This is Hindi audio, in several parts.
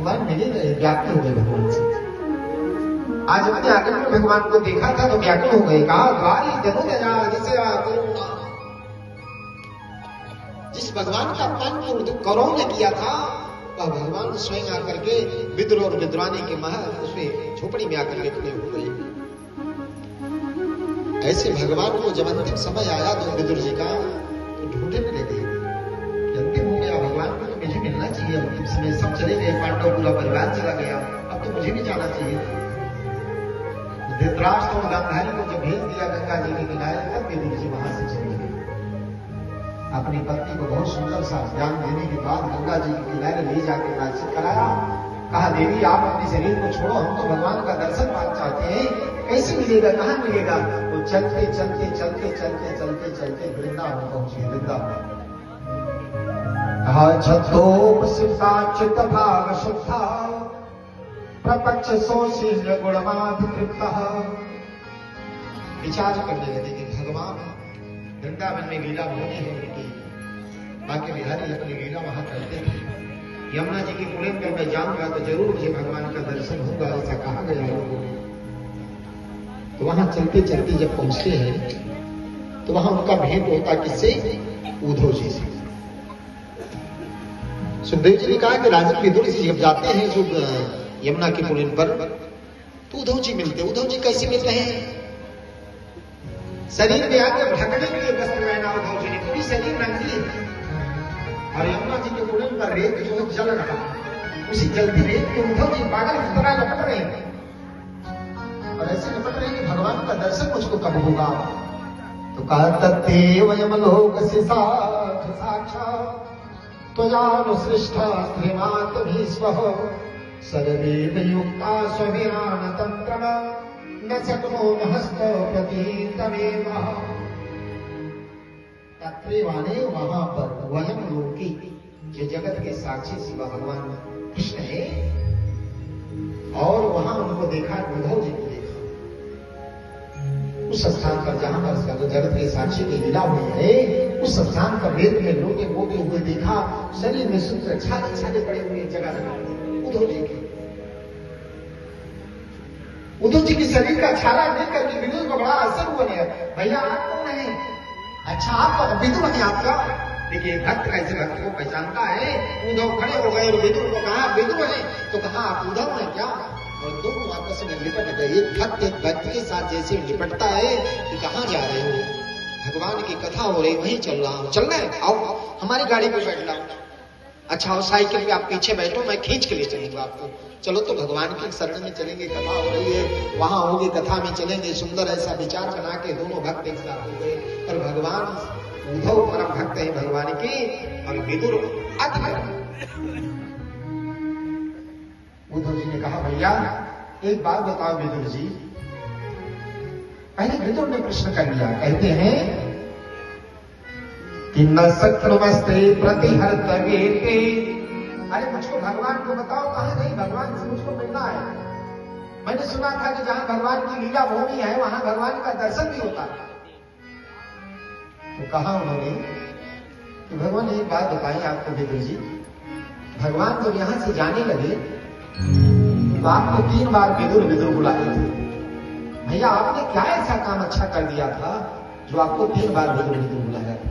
भगवान मिले गए, व्याकुल हो गए भगवान से। आज मैंने आगे में भगवान को देखा था तो व्याकुल हो गए, कहा द्वारी जनोदया जिसे जिस भगवान का अपमान कौरवों ने किया था वह भगवान स्वयं आकर के विद्रोह और विद्वानी के महल उसमें झोपड़ी में आकर के खड़े हो गए। ऐसे भगवान को जब अंतिम समय आया तो विदुर जी का तो ढूंढने में लगे, अंतिम हो गया भगवान को तो मुझे मिलना चाहिए। अंतिम समय सब चले गए, पांडव पूरा परिवार चला गया, अब तो मुझे भी जाना चाहिए। धृतराष्ट्र और गांधारी को जब भेज दिया गंगा जी के किनारे तब विदुर जी वहां से चले गए। अपनी पत्नी को बहुत सुंदर सा ज्ञान देने के बाद गंगा जी के किनारे ले जाकर प्रायश्चित कराया। कहा देवी आप अपने शरीर को छोड़ो, हम तो भगवान का दर्शन पाना चाहते हैं, कैसे मिलेगा, कहाँ मिलेगा? तो चलते चलते चलते चलते चलते चलते वृंदावन पहुंचे। वृंदावन कहा छतोपसिता चित्त भाग शुद्धा प्रपक्ष सोशील गुणमाधिकृत। विचार करने लगे कि भगवान वृंदावन में लीला होनी है उनकी, बाकी बिहारी अपनी लीला वहां करते थे। यमुना जी के कुंड पर मैं जाऊंगा तो जरूर मुझे भगवान का दर्शन होगा, ऐसा कहा गया लोगों को। तो वहां चलते चलते जब पहुंचते हैं तो वहां उनका भेंट होता किससे? उद्धव जी से। सुखदेव जी ने कहा कि राजन विदुर जी जब जाते हैं जो यमुना के कुंड पर तो उद्धव जी मिलते। उद्धव जी कैसे मिल रहे हैं? शरीर में आगे ढकने के लिए वस्त्र पहना उद्धव जी ने, पूरी शरीर नंगी है और यमुना जी के कुंड पर रेत जो जल रहा, उसी जलती रेत के उद्धव जी पागल की तरह लपट रहे हैं और ऐसे लपट रहे हैं कि भगवान का दर्शन मुझको कब होगा। तो कहा तत्ते वयम लोक से साक्षात् त्वयानुसृष्टा श्रीमात भीष्मः सर्वे युक्ता स्वविरान तंत्रम न शक्नो हस्त प्रतीतमेव। तत्रेवाने वहां पर वयम लोकी जो जगत के साक्षी शिव भगवान कृष्ण है और वहां उनको देखा, उद्धव जी को देखा उस स्थान पर जहां पर जगत के साक्षी की लीला हुई है, उस स्थान पर वेद में लोग बोते हुए देखा, शरीर में सुंदर छाले छाले पड़े हुए जगह उद्धव जी के। उद्धव जी के शरीर का छाला देख करके विदुर को बड़ा असर हुआ। भैया आप कौन है? अच्छा आप विदुर हैं आप क्या? देखिए भक्त कैसे भक्त को पहचानता है। उद्धव खड़े हो गए और विदुर को कहा विदुर है, तो कहा आप उद्धव हैं क्या? और दोनों आपस में लिपट गए। एक भक्त के साथ जैसे लिपटता है कि कहाँ जा रहे हो? भगवान की कथा हो रही, वहीं चल रहा हूँ। चलना है? आओ हमारी गाड़ी पे बैठ जाओ। अच्छा और साइकिल पे आप पीछे बैठो, मैं खींच के ले चलूंगा आपको। चलो तो भगवान की शरण में चलेंगे, कथा हो रही है, वहां होगी, कथा में चलेंगे। सुंदर ऐसा विचार बना के दोनों भक्त एक साथ हो गए और भगवान उद्धव परम भक्त है भगवान की और विदुर अति भक्त। उद्धव जी ने कहा भैया एक बात बताओ विदुर जी। पहले विदुर ने प्रश्न कर लिया, कहते हैं कि न शत्रुवस्ते प्रतिहर्त वेते। अरे मुझको भगवान को बताओ कहाँ नहीं, भगवान से मुझको मिलना है। मैंने सुना था कि जहां भगवान की लीला भूमि है वहां भगवान का दर्शन भी होता है। तो कहा उन्होंने कि भगवान एक बात बताइए आपको विदुर जी, भगवान जब यहां से जाने लगे तो आपको 3 बार विदुर विदुर बुलाए थे। भैया आपने क्या ऐसा काम अच्छा कर दिया था जो आपको 3 बार विदुर विदुर बुलाया था?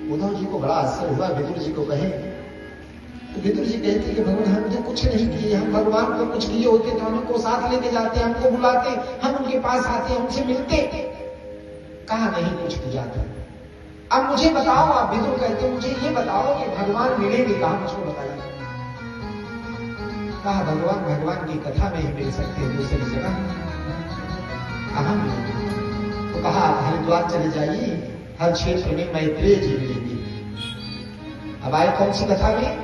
उद्धव जी को बड़ा आश्चर्य हुआ। विदुर जी को कहे तो विदुर जी कहते कि भगवान हमने कुछ नहीं किए, हम भगवान को कुछ किए होते तो हमको साथ लेके जाते, हमको बुलाते, हम उनके पास आते, हमसे मिलते। कहा नहीं कुछ किया था। अब मुझे बताओ, आप विदुर कहते मुझे ये बताओ कि भगवान मिलेंगे कहा, मुझको बताइए। कहा भगवान भगवान की कथा में ही मिल सकते हैं, दूसरी जगह कहां मिलेंगे? तो कहा आप हरिद्वार चले जाइए, हर क्षेत्र में मैत्रेय जी मिलेंगे। अब आए कौन सी कथा में?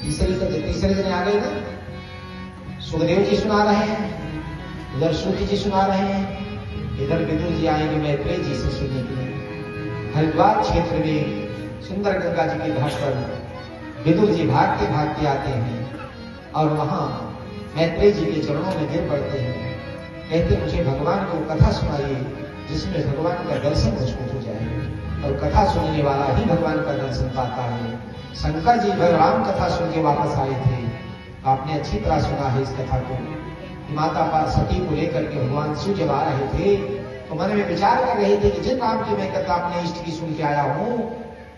तीसरे दिन आ गए ना। सुखदेव जी सुना रहे हैं, उधर सूत जी सुना रहे हैं, इधर विदुर जी आएंगे मैत्रेय जी से सुनने के लिए। हरिद्वार क्षेत्र में सुंदर गंगा जी के घाट पर विदुर जी भागते भागते आते हैं और वहां मैत्रेय जी के चरणों में गिर पड़ते हैं। कहते मुझे भगवान को कथा सुनाइए जिसमें भगवान का दर्शन मुझको हो जाए, और कथा सुनने वाला ही भगवान का दर्शन पाता है। शंकर जी राम कथा सुन के वापस आए थे। आपने अच्छी तरह सुना है इस कथा को। माता पार्वती को लेकर के भगवान शिव जब आ रहे थे तो मन में विचार कर रहे थे कि जिन राम की मैं कथा अपने इष्ट की सुन के आया हूँ,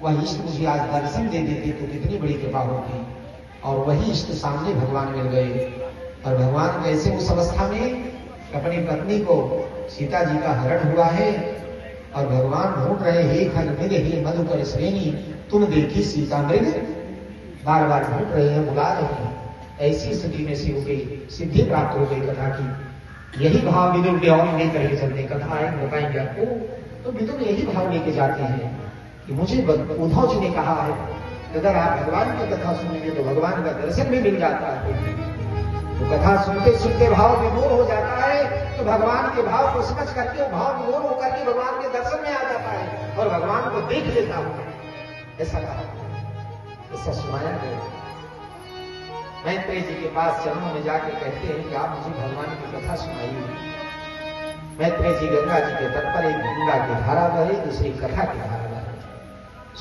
वह इष्ट मुझे आज दर्शन दे देते तो कितनी बड़ी कृपा होती। और वही इष्ट सामने भगवान मिल गए। और भगवान कैसे उस अवस्था में अपनी पत्नी को, सीता जी का हरण हुआ है और भगवान ढूंढ रहे, हे खल मृग हे मधुकर श्रेणी तुम देखी सीता मृग, बार बार ढूंढ रहे हैं, बुला रहे हैं। ऐसी स्थिति में शिव की सिद्धि प्राप्त हो गई कथा की। यही भाव विदुर के और लेकर के चलते कथा है, बताएंगे आपको। तो विदुर यही भाव लेके जाते हैं कि मुझे उद्धव जी ने कहा है अगर आप भगवान की कथा सुनेंगे तो भगवान का दर्शन भी मिल जाता है। तो कथा सुनते सुनते भाव विभोर हो जाता है, तो भगवान के भाव को समझ करके भाव विभोर होकर के भगवान के दर्शन में आ जाता है और भगवान को देख लेता हूं। ऐसा कहा, ऐसा सुनाया गया। मैत्रेय जी के पास चरणों में जाकर कहते हैं कि आप मुझे भगवान की कथा सुनाइए। मैत्रेय जी गंगा जी के तट पर एक गंगा की धारा बहे, दूसरी कथा की धारा बहे।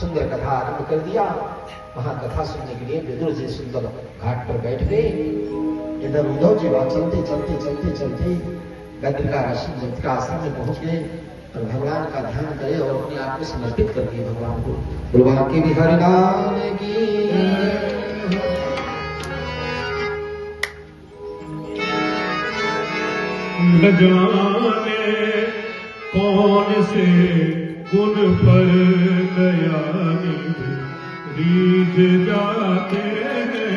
सुंदर कथा आरंभ कर दिया। वहां कथा सुनने के लिए विदुर जी सुंदर घाट पर बैठ गए। इधर उद्धव जी वहां चलते चलते चलते चलते गद्रिका आश्रम में पहुंच गए और भगवान का ध्यान करे और अपने आप को समर्पित कर दिए भगवान को। भगवान की बिहारी लाल की न जाने कौन से गुण पर दयानिधि रीझ जाते हैं